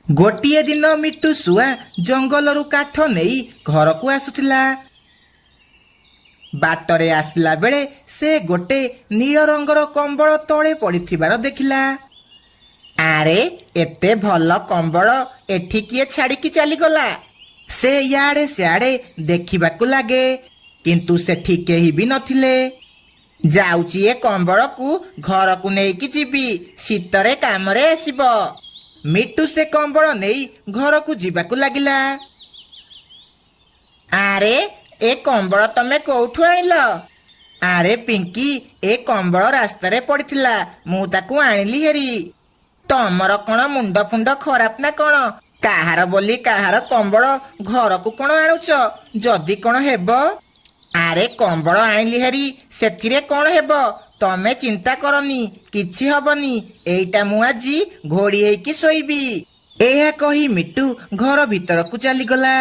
ଗୋଟିଏ ଦିନ ମିଟୁ ଶୁଆ ଜଙ୍ଗଲରୁ କାଠ ନେଇ ଘରକୁ ଆସୁଥିଲା। ବାଟରେ ଆସିଲା ବେଳେ ସେ ଗୋଟେ ନୀଳ ରଙ୍ଗର କମ୍ବଳ ତଳେ ପଡ଼ିଥିବାର ଦେଖିଲା। ଆରେ ଏତେ ଭଲ କମ୍ବଳ ଏଠି କିଏ ଛାଡ଼ିକି ଚାଲିଗଲା? ସେ ଇଆଡ଼େ ସିଆଡ଼େ ଦେଖିବାକୁ ଲାଗେ, କିନ୍ତୁ ସେଠି କେହି ବି ନଥିଲେ। ଯାଉଛି ଏ କମ୍ବଳକୁ ଘରକୁ ନେଇକି ଯିବି, ଶୀତରେ କାମରେ ଆସିବ। ମିଟୁ ସେ କମ୍ବଳ ନେଇ ଘରକୁ ଯିବାକୁ ଲାଗିଲା। ଆରେ ଏ କମ୍ବଳ ତମେ କୋଉଠୁ ଆଣିଲ? ଆରେ ପିଙ୍କି, ଏ କମ୍ବଳ ରାସ୍ତାରେ ପଡ଼ିଥିଲା, ମୁଁ ତାକୁ ଆଣିଲି ହେରି। ତମର କ'ଣ ମୁଣ୍ଡ ଫୁଣ୍ଡ ଖରାପ ନା କ'ଣ? କାହାର ବୋଲି କାହାର କମ୍ବଳ ଘରକୁ କ'ଣ ଆଣୁଛ? ଯଦି କ'ଣ ହେବ? ଆରେ କମ୍ବଳ ଆଣିଲି ହେରି, ସେଥିରେ କ'ଣ ହେବ? ତମେ ଚିନ୍ତା କରନି, କିଛି ହବନି। ଏଇଟା ମୁଁ ଆଜି ଘୋଡ଼ି ହେଇକି ଶୋଇବି। ଏହା କହି ମିଟୁ ଘର ଭିତରକୁ ଚାଲିଗଲା।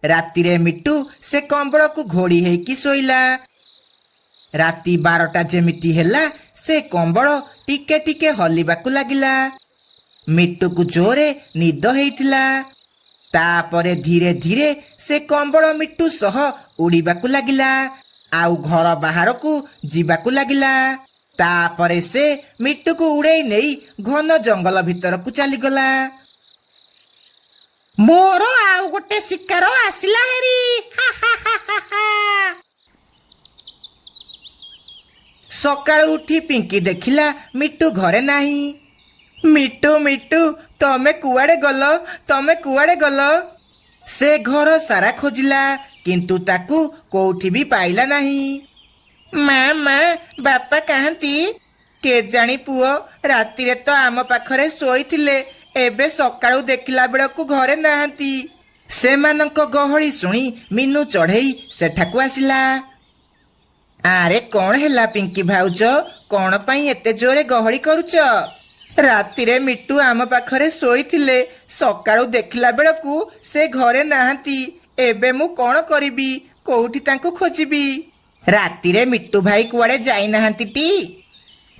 ରାତିରେ ମିଟୁ ସେ କମ୍ବଳକୁ ଘୋଡ଼ି ହେଇକି ଶୋଇଲା। ରାତି 12ଟା ଯେମିତି ହେଲା, ସେ କମ୍ବଳ ଟିକେ ଟିକେ ହଲିବାକୁ ଲାଗିଲା। ମିଟୁକୁ ଜୋରେ ନିଦ ହେଇଥିଲା। ତାପରେ ଧୀରେ ଧୀରେ ସେ କମ୍ବଳ ମିଟୁ ସହ ଉଡ଼ିବାକୁ ଲାଗିଲା, ଆଉ ଘର ବାହାରକୁ ଯିବାକୁ ଲାଗିଲା। ତାପରେ ସେ ମିଟୁକୁ ଉଡ଼େଇ ନେଇ ଘନ ଜଙ୍ଗଲ ଭିତରକୁ ଚାଲିଗଲା। ମୋର ଆଉ ଗୋଟେ ଶିକାର ଆସିଲା ହେରି। ସକାଳୁ ଉଠି ପିଙ୍କି ଦେଖିଲା ମିଟୁ ଘରେ ନାହିଁ। ମିଟୁ ମିଟୁ, ତମେ କୁଆଡ଼େ ଗଲ? ତମେ କୁଆଡ଼େ ଗଲ? ସେ ଘର ସାରା ଖୋଜିଲା, କିନ୍ତୁ ତାକୁ କୋଉଠି ବି ପାଇଲା ନାହିଁ। ମା ମା, ବାପା କାହାନ୍ତି? କେଜାଣି ପୁଅ, ରାତିରେ ତ ଆମ ପାଖରେ ଶୋଇଥିଲେ, ଏବେ ସକାଳୁ ଦେଖିଲା ବେଳକୁ ଘରେ ନାହାନ୍ତି। ସେମାନଙ୍କ ଗହଳି ଶୁଣି ମିନୁ ଚଢ଼େଇ ସେଠାକୁ ଆସିଲା। ଆରେ କ'ଣ ହେଲା ପିଙ୍କି ଭାଉଜ, କ'ଣ ପାଇଁ ଏତେ ଜୋରେ ଗହଳି କରୁଛ? ରାତିରେ ମିଟୁ ଆମ ପାଖରେ ଶୋଇଥିଲେ, ସକାଳୁ ଦେଖିଲା ବେଳକୁ ସେ ଘରେ ନାହାନ୍ତି। ଏବେ ମୁଁ କ'ଣ କରିବି? କୋଉଠି ତାଙ୍କୁ ଖୋଜିବି? ରାତିରେ ମିଟୁ ଭାଇ କୁଆଡ଼େ ଯାଇନାହାନ୍ତି ଟି?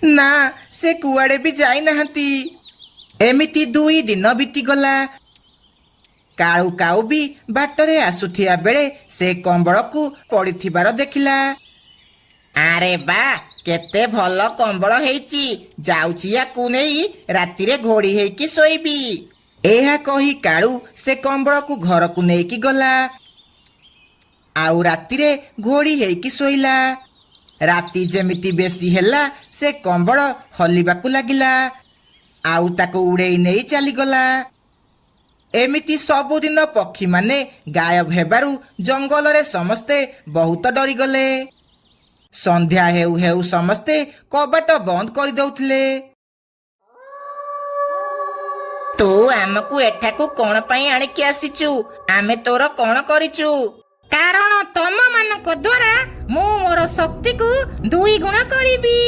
ନା, ସେ କୁଆଡ଼େ ବି ଯାଇନାହାନ୍ତି। ଏମିତି 2 ଦିନ ବିତିଗଲା। କାଳୁ କାଉ ବି ବାଟରେ ଆସୁଥିବା ବେଳେ ସେ କମ୍ବଳକୁ ପଡ଼ିଥିବାର ଦେଖିଲା। ଆରେ ବା, କେତେ ଭଲ କମ୍ବଳ ହେଇଛି, ଯାଉଛି ୟାକୁ ନେଇ ରାତିରେ ଘୋଡ଼ି ହେଇକି ଶୋଇବି। ଏହା କହି କାଳୁ ସେ କମ୍ବଳକୁ ଘରକୁ ନେଇକି ଗଲା, ଆଉ ରାତିରେ ଘୋଡ଼ି ହେଇକି ଶୋଇଲା। ରାତି ଯେମିତି ବେଶୀ ହେଲା, ସେ କମ୍ବଳ ହଲିବାକୁ ଲାଗିଲା, ଆଉ ତାକୁ ଉଡ଼େଇ ନେଇ ଚାଲିଗଲା। ଏମିତି ସବୁଦିନ ପକ୍ଷୀମାନେ ଗାୟବ ହେବାରୁ ଜଙ୍ଗଲରେ ସମସ୍ତେ ବହୁତ ଡରିଗଲେ। ସନ୍ଧ୍ୟା ହେଉ ହେଉ ସମସ୍ତେ କବାଟ ବନ୍ଦ କରିଦେଉଥିଲେ। ତୁ ଆମକୁ ଏଠାକୁ କ'ଣ ପାଇଁ ଆଣିକି ଆସିଛୁ? ଆମେ ତୋର କ'ଣ କରିଛୁ? କାରଣ ତମମାନଙ୍କ ଦ୍ୱାରା ମୁଁ ମୋର ଶକ୍ତିକୁ 2 ଗୁଣ କରିବି।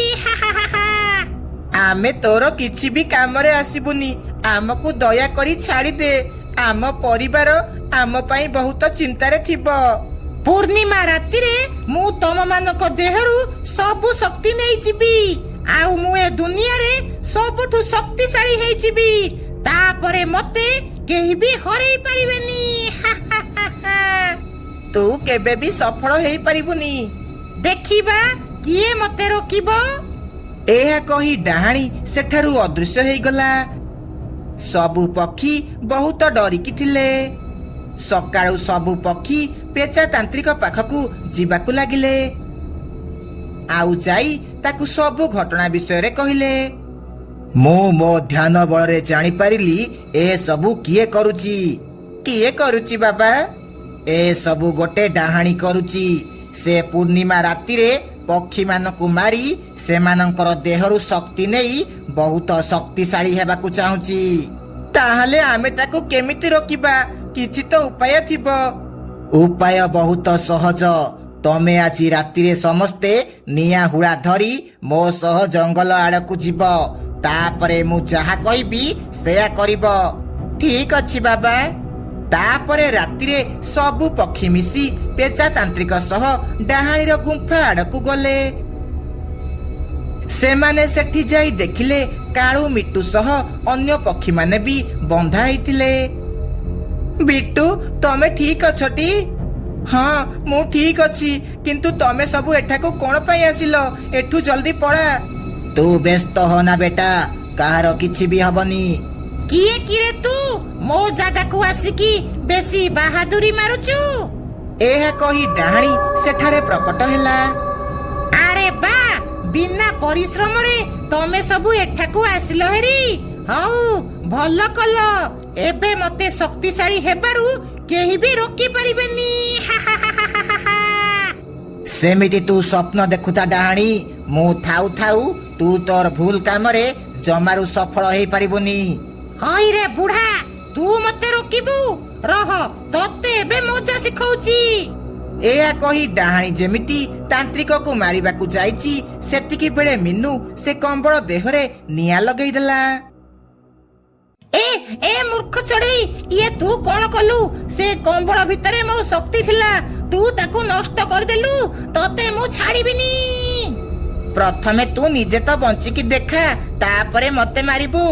ଆମେ ତୋର କିଛି ବି କାମରେ ଆସିବୁନି, ଆମକୁ ଦୟାକରି ଛାଡ଼ିଦେ। ଆମ ପରିବାର ଆମ ପାଇଁ ବହୁତ ଚିନ୍ତାରେ ଥିବ। ପୂର୍ଣ୍ଣିମା ରାତିରେ ମୁଁ ତମମାନଙ୍କ ଦେହରୁ ସବୁ ଶକ୍ତି ନେଇଯିବି, ଆଉ ମୁଁ ଏ ଦୁନିଆରେ ସବୁଠୁ ଶକ୍ତିଶାଳୀ ହେଇଯିବି। ତାପରେ ମତେ କେହି ବି ହରେଇ ପାରିବେନି। ତୁ କେବେ ବି ସଫଳ ହେଇପାରିବୁନି। ଦେଖିବା କିଏ ମତେ ରୋକିବ। ଏହା କହି ଡାହାଣୀ ସେଠାରୁ ଅଦୃଶ୍ୟ ହେଇଗଲା। ସବୁ ପକ୍ଷୀ ବହୁତ ଡରିକି ଥିଲେ। ସକାଳୁ ସବୁ ପକ୍ଷୀ ପେଚା ତାନ୍ତ୍ରିକ ପାଖକୁ ଯିବାକୁ ଲାଗିଲେ, ଆଉ ଯାଇ ତାକୁ ସବୁ ଘଟଣା ବିଷୟରେ କହିଲେ। ମୁଁ ମୋ ଧ୍ୟାନ ବଳରେ ଜାଣିପାରିଲି ଏ ସବୁ କିଏ କରୁଛି। କିଏ କରୁଛି ବାବା? ଏ ସବୁ ଗୋଟେ ଡାହାଣୀ କରୁଛି। ସେ ପୂର୍ଣ୍ଣିମା ରାତିରେ ପକ୍ଷୀମାନଙ୍କୁ ମାରି ସେମାନଙ୍କର ଦେହରୁ ଶକ୍ତି ନେଇ ବହୁତ ଶକ୍ତିଶାଳୀ ହେବାକୁ ଚାହୁଁଛି। ତାହେଲେ ଆମେ ତାକୁ କେମିତି ରୋକିବା? କିଛି ତ ଉପାୟ ଥିବ। ଉପାୟ ବହୁତ ସହଜ। ତମେ ଆଜି ରାତିରେ ସମସ୍ତେ ନିଆଁ ହୁଳା ଧରି ମୋ ସହ ଜଙ୍ଗଲ ଆଡ଼କୁ ଯିବ। ତାପରେ ମୁଁ ଯାହା କହିବି ସେୟା କରିବ। ଠିକ ଅଛି ବାବା। ତାପରେ ରାତିରେ ସବୁ ପକ୍ଷୀ ମିଶି ପେଚା ତାନ୍ତ୍ରିକ ସହ ଡାହାଣୀର ଗୁମ୍ଫା ଆଡ଼କୁ ଗଲେ। ସେମାନେ ସେଠି ଯାଇ ଦେଖିଲେ କାଳୁ ମିଟୁ ସହ ଅନ୍ୟ ପକ୍ଷୀମାନେ ବି ବନ୍ଧା ହେଇଥିଲେ। ବିଟୁ, ତମେ ଠିକ ଅଛଟି? ହଁ, ମୁଁ ଠିକ ଅଛି, କିନ୍ତୁ ତମେ ସବୁ ଏଠାକୁ କଣ ପାଇଁ ଆସିଲ? ଏଠୁ ଜଲ୍ଦି ପଳା। ତୁ ବ୍ୟସ୍ତ ହନା ବେଟା, କାହାର କିଛି ବି ହବନି। କିଏ କିରେ ତୁ ମୋ ଜାଗାକୁ ଆସିକି ବେଶୀ ବାହାଦୁରୀ ମାରୁଛୁ? ଏହା କହି ଡାହାଣୀ ସେଠାରେ ପ୍ରକଟ ହେଲା। ଆରେ ବା, ବିନା ପରିଶ୍ରମରେ ତମେ ସବୁ ଏଠାକୁ ଆସିଲ ହେରି। ହଉ, ଭଲ କଲ। ଏବେ ମତେ ଶକ୍ତିଶାଳୀ ହେବାରୁ କେହି ବି ରୋକି ପାରିବେନି। ସେମିତି ତୁ ସ୍ୱପ୍ନ ଦେଖୁଥା ଡାହାଣୀ। ମୁଁ ଥାଉ ଥାଉ ତୁ ତୋର ଭୁଲ କାମରେ ଜମାରୁ ସଫଳ ହେଇପାରିବୁନି। ହଇରେ ବୁଢା, ତୁ ମତେ ରୋକିବୁ? ରହ, ତତେ ଏବେ ମଜା ଶିଖଉଛି। ଏହା କହି ଡାହାଣୀ ଯେମିତି ତାନ୍ତ୍ରିକକୁ ମାରିବାକୁ ଯାଇଛି, ସେତିକି ବେଳେ ମିନୁ ସେ କମ୍ବଳ ଦେହରେ ନିଆଁ ଲଗେଇଦେଲା। ଏ ମୂର୍ଖ ଚଢେଇ, ଇଏ ତୁ କଣ କଲୁ? ସେ କମ୍ବଳ ଭିତରେ ମୋ ଶକ୍ତି ଥିଲା, ତୁ ତାକୁ ନଷ୍ଟ କରିଦେଲୁ। ତତେ ମୁଁ ଛାଡ଼ିବିନି। ପ୍ରଥମେ ତୁ ନିଜେ ତ ବଞ୍ଚିକି ଦେଖା, ତାପରେ ମତେ ମାରିବୁ।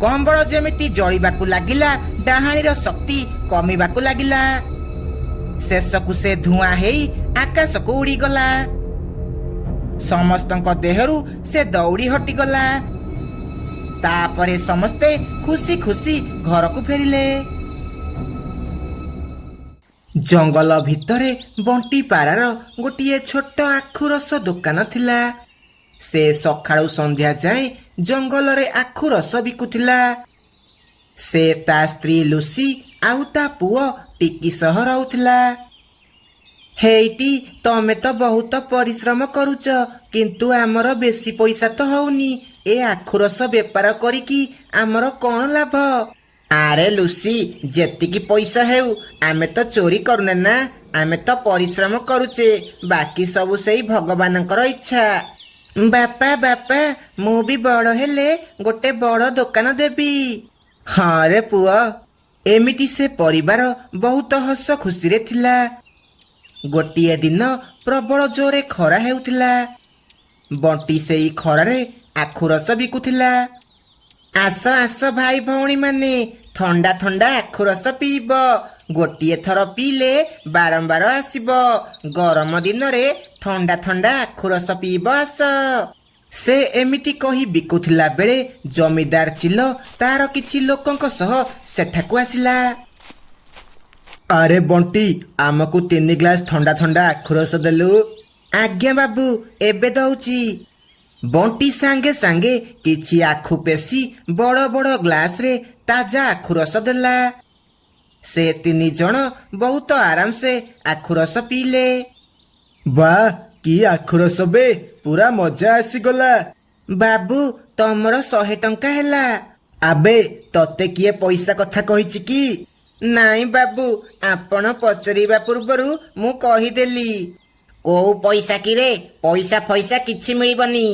କମ୍ବଳ ଯେମିତି ଜଳିବାକୁ ଲାଗିଲା, ଡାହାଣୀର ଶକ୍ତି କମିବାକୁ ଲାଗିଲା। ଶେଷକୁ ସେ ଧୂଆଁ ହେଇ ଆକାଶକୁ ଉଡ଼ିଗଲା। ସମସ୍ତଙ୍କ ଦେହରୁ ସେ ଦୌଡ଼ି ହଟିଗଲା। ତାପରେ ସମସ୍ତେ ଖୁସି ଖୁସି ଘରକୁ ଫେରିଲେ। ଜଙ୍ଗଲ ଭିତରେ ବଣ୍ଟି ପାରାର ଗୋଟିଏ ଛୋଟ ଆଖୁ ରସ ଦୋକାନ ଥିଲା। ସେ ସକାଳୁ ସନ୍ଧ୍ୟା ଯାଏଁ ଜଙ୍ଗଲରେ ଆଖୁ ରସ ବିକୁଥିଲା। ସେ ତା ସ୍ତ୍ରୀ ଲୁସି ଆଉ ତା ପୁଅ ଟିକି ସହ ରହୁଥିଲା। ହେଇଟି, ତମେ ତ ବହୁତ ପରିଶ୍ରମ କରୁଛ, କିନ୍ତୁ ଆମର ବେଶୀ ପଇସା ତ ହଉନି। ଏ ଆଖୁ ରସ ବେପାର କରିକି ଆମର କଣ ଲାଭ? ଆରେ ଲୁସି, ଯେତିକି ପଇସା ହେଉ, ଆମେ ତ ଚୋରି କରୁନେ ନା, ଆମେ ତ ପରିଶ୍ରମ କରୁଛେ। ବାକି ସବୁ ସେଇ ଭଗବାନଙ୍କର ଇଚ୍ଛା। ବାପା ବାପା, ମୁଁ ବି ବଡ଼ ହେଲେ ଗୋଟେ ବଡ଼ ଦୋକାନ ଦେବି। ହଁ ରେ ପୁଅ। ଏମିତି ସେ ପରିବାର ବହୁତ ହସ ଖୁସିରେ ଥିଲା। ଗୋଟିଏ ଦିନ ପ୍ରବଳ ଜୋରେ ଖରା ହେଉଥିଲା। ବଣ୍ଟି ସେଇ ଖରାରେ ଆଖୁ ରସ ବିକୁଥିଲା। ଆସ ଆସ ଭାଇ ଭଉଣୀମାନେ, ଥଣ୍ଡା ଥଣ୍ଡା ଆଖୁ ରସ ପିଇବ। ଗୋଟିଏ ଥର ପିଇଲେ ବାରମ୍ବାର ଆସିବ। ଗରମ ଦିନରେ ଥଣ୍ଡା ଥଣ୍ଡା ଆଖୁ ରସ ପିଇବ, ଆସ। ସେ ଏମିତି କହି ବିକୁଥିଲା ବେଳେ ଜମିଦାର ଚିଲ ତାର କିଛି ଲୋକଙ୍କ ସହ ସେଠାକୁ ଆସିଲା। ଆରେ ବଣ୍ଟି, ଆମକୁ 3 ଗ୍ଲାସ ଥଣ୍ଡା ଥଣ୍ଡା ଆଖୁ ରସ ଦେଲୁ। ଆଜ୍ଞା ବାବୁ, ଏବେ ଦଉଛି। ବଣ୍ଟି ସାଙ୍ଗେ ସାଙ୍ଗେ କିଛି ଆଖୁ ପେଶି ବଡ଼ ବଡ଼ ଗ୍ଲାସରେ ତାଜା ଆଖୁ ରସ ଦେଲା। ସେ 3 ଜଣ ବହୁତ ଆରାମସେ ଆଖୁ ରସ ପିଇଲେ। ବାଃ, କି ଆଖୁ ରସ ବେ, ପୁରା ମଜା ଆସିଗଲା। ବାବୁ, ତମର 100 ଟଙ୍କା ହେଲା। ଆବେ, ତତେ କିଏ ପଇସା କଥା କହିଛି କି? ନାଇଁ ବାବୁ, ଆପଣ ପଚାରିବା ପୂର୍ବରୁ ମୁଁ କହିଦେଲି। କୋଉ ପଇସା କିରେ? ପଇସା ଫଇସା କିଛି ମିଳିବନି।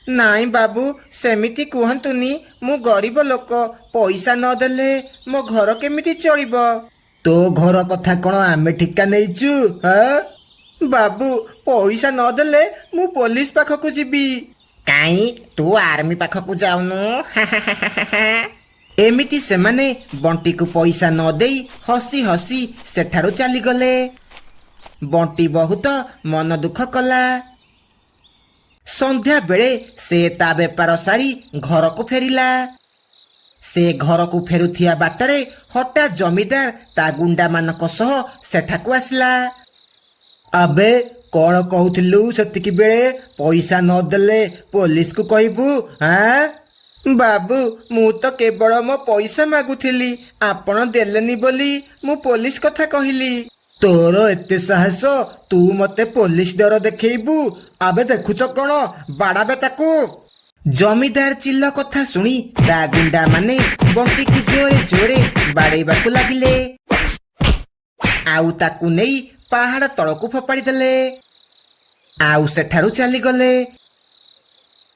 ନାଇଁ ବାବୁ, ସେମିତି କୁହନ୍ତୁନି। ମୁଁ ଗରିବ ଲୋକ, ପଇସା ନ ଦେଲେ ମୋ ଘର କେମିତି ଚଳିବ? ତୋ ଘର କଥା କଣ ଆମେ ଠିକା ନେଇଛୁ? ବାବୁ, ପଇସା ନ ଦେଲେ ମୁଁ ପୋଲିସ ପାଖକୁ ଯିବି। କାଇଁ, ତୁ ଆର୍ମି ପାଖକୁ ଯାଉନୁ? ଏମିତି ସେମାନେ ବଣ୍ଟିକୁ ପଇସା ନ ଦେଇ ହସି ହସି ସେଠାରୁ ଚାଲିଗଲେ। ବଣ୍ଟି ବହୁତ ମନ ଦୁଃଖ କଲା। ସନ୍ଧ୍ୟା ବେଳେ ସେ ତା ବେପାର ସାରି ଘରକୁ ଫେରିଲା। ସେ ଘରକୁ ଫେରୁଥିବା ବାଟରେ ହଠାତ୍ ଜମିଦାର ତା ଗୁଣ୍ଡାମାନଙ୍କ ସହ ସେଠାକୁ ଆସିଲା। ଆବେ, କଣ କହୁଥିଲୁ ସେତିକି ବେଳେ? ପଇସା ନ ଦେଲେ ପୋଲିସକୁ କହିବୁ? ବାବୁ, ମୁଁ ତ କେବଳ ମୋ ପଇସା ମାଗୁଥିଲି। ଆପଣ ଦେଲେନି ବୋଲି ମୁଁ ପୋଲିସ କଥା କହିଲି। ତୋର ଏତେ ସାହସ, ତୁ ମତେ ପୋଲିସ ଡର ଦେଖେଇବୁ? ଆବେ ଦେଖୁଛ କଣ, ବାଡାବେ ତାକୁ। ଜମିଦାର ଚିଲ କଥା ଶୁଣି ତା ଗୁଣ୍ଡା ମାନେ ବଣ୍ଟିକୁ ଜୋରେ ଜୋରେ ବାଡେଇବାକୁ ଲାଗିଲେ। ଆଉ ତାକୁ ନେଇ ପାହାଡ ତଳକୁ ଫୋପାଡ଼ି ଦେଲେ। ଆଉ ସେଠାରୁ ଚାଲିଗଲେ।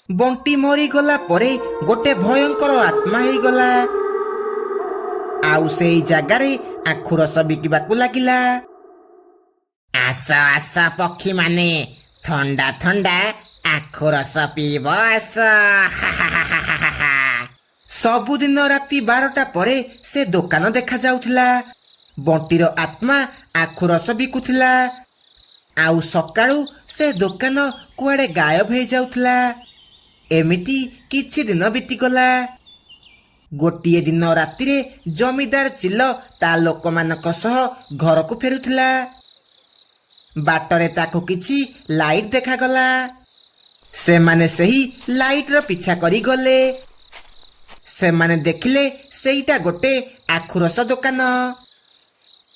ବଣ୍ଟି ମରିଗଲା ପରେ ଗୋଟେ ଭୟଙ୍କର ଆତ୍ମା ହେଇଗଲା। ଆଉ ସେଇ ଜାଗାରେ ଆଖୁ ରସ ବିକିବାକୁ ଲାଗିଲା। ଆସ ଆସ ପକ୍ଷୀ ମାନେ, ଥଣ୍ଡା ଥଣ୍ଡା ଆଖୁ ରସ ପିଇବ ଆସ। ସବୁଦିନ ରାତି 12ଟା ପରେ ସେ ଦୋକାନ ଦେଖାଯାଉଥିଲା। ବଣ୍ଟିର ଆତ୍ମା ଆଖୁ ରସ ବିକୁଥିଲା। ଆଉ ସକାଳୁ ସେ ଦୋକାନ କୁଆଡ଼େ ଗାୟବ ହେଇଯାଉଥିଲା। ଏମିତି କିଛି ଦିନ ବିତିଗଲା। ଗୋଟିଏ ଦିନ ରାତିରେ ଜମିଦାର ଚିଲ ତା ଲୋକମାନଙ୍କ ସହ ଘରକୁ ଫେରୁଥିଲା। ବାଟରେ ତାକୁ କିଛି ଲାଇଟ୍ ଦେଖାଗଲା। ସେମାନେ ସେହି ଲାଇଟ୍ର ପିଛା କରି ଗଲେ। ସେମାନେ ଦେଖିଲେ ସେଇଟା ଗୋଟେ ଆଖୁରସ ଦୋକାନ।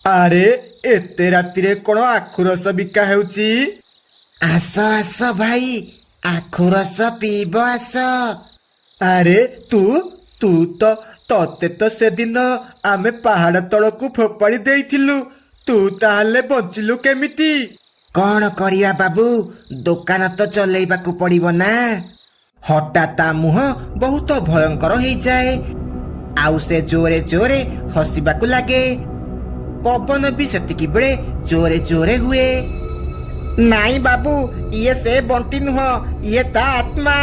ଆରେ ଏତେ ରାତିରେ କ'ଣ ଆଖୁରସ ବିକା ହେଉଛି? ଆସ ଆସ ଭାଇ, ଆଖୁରସ ପିଇବ ଆସ। ଆରେ ତତେ ତ ସେଦିନ ଆମେ ପାହାଡ଼ ତଳକୁ ଫୋପାଡ଼ି ଦେଇଥିଲୁ। ତୁ ତାହେଲେ ବଞ୍ଚିଲୁ କେମିତି? କ'ଣ କରିବା ବାବୁ, ଦୋକାନ ତ ଚଲେଇବାକୁ ପଡ଼ିବ ନା। ହଠାତ୍ ତା ମୁହଁ ବହୁତ ଭୟଙ୍କର ହେଇଯାଏ। ଆଉ ସେ ଜୋରେ ଜୋରେ ହସିବାକୁ ଲାଗେ। ପବନ ବି ସେତିକି ବେଳେ ଜୋରେ ଜୋରେ ହୁଏ। ନାଇଁ ବାବୁ, ଇଏ ସେ ବଣ୍ଟି ନୁହଁ, ଇଏ ତା ଆତ୍ମା।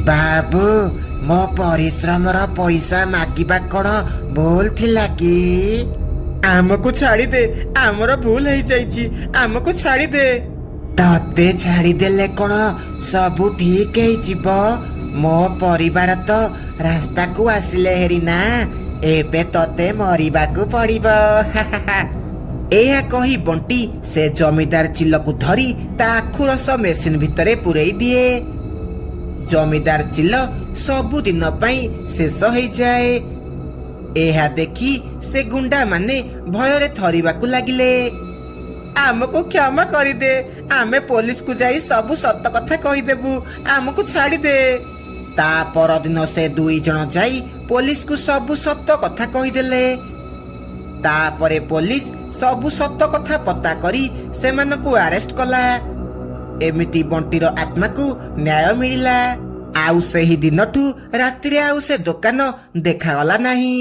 ବାବୁ, ମୋ ପରିଶ୍ରମର ପଇସା ମାଗିବା କ'ଣ ଭୁଲ ଥିଲା କି? ଆମକୁ ଛାଡ଼ିଦେ, ଆମର ଭୁଲ ହେଇଯାଇଛି, ଆମକୁ ଛାଡ଼ିଦେ। ତତେ ଛାଡ଼ିଦେଲେ କ'ଣ ସବୁ ଠିକ ହେଇଯିବ? ମୋ ପରିବାର ତ ରାସ୍ତାକୁ ଆସିଲେ ହେରି ନା। ଏବେ ତତେ ମରିବାକୁ ପଡ଼ିବ। ଏହା କହି ବଣ୍ଟି ସେ ଜମିଦାର ଚିଲକୁ ଧରି ତା ଆଖୁରସ ମେସିନ ଭିତରେ ପୂରେଇ ଦିଏ। ଜମିଦାର ଚିଲ ସବୁଦିନ ପାଇଁ ଶେଷ ହେଇଯାଏ। ଏହା ଦେଖି ସେ ଗୁଣ୍ଡାମାନେ ଭୟରେ ଥରିବାକୁ ଲାଗିଲେ। ଆମକୁ କ୍ଷମା କରିଦେ, ଆମେ ପୋଲିସକୁ ଯାଇ ସବୁ ସତ କଥା କହିଦେବୁ, ଆମକୁ ଛାଡ଼ିଦେ। ତା ପରଦିନ ସେ 2 ଜଣ ଯାଇ ପୋଲିସକୁ ସବୁ ସତ କଥା କହିଦେଲେ। ତାପରେ ପୋଲିସ ସବୁ ସତ କଥା ପତା କରି ସେମାନଙ୍କୁ ଆରେଷ୍ଟ କଲା। ଏମିତି ବଣ୍ଟିର ଆତ୍ମାକୁ ନ୍ୟାୟ ମିଳିଲା। ଆଉ ସେହି ଦିନଠୁ ରାତିରେ ଆଉ ସେ ଦୋକାନ ଦେଖାଗଲା ନାହିଁ।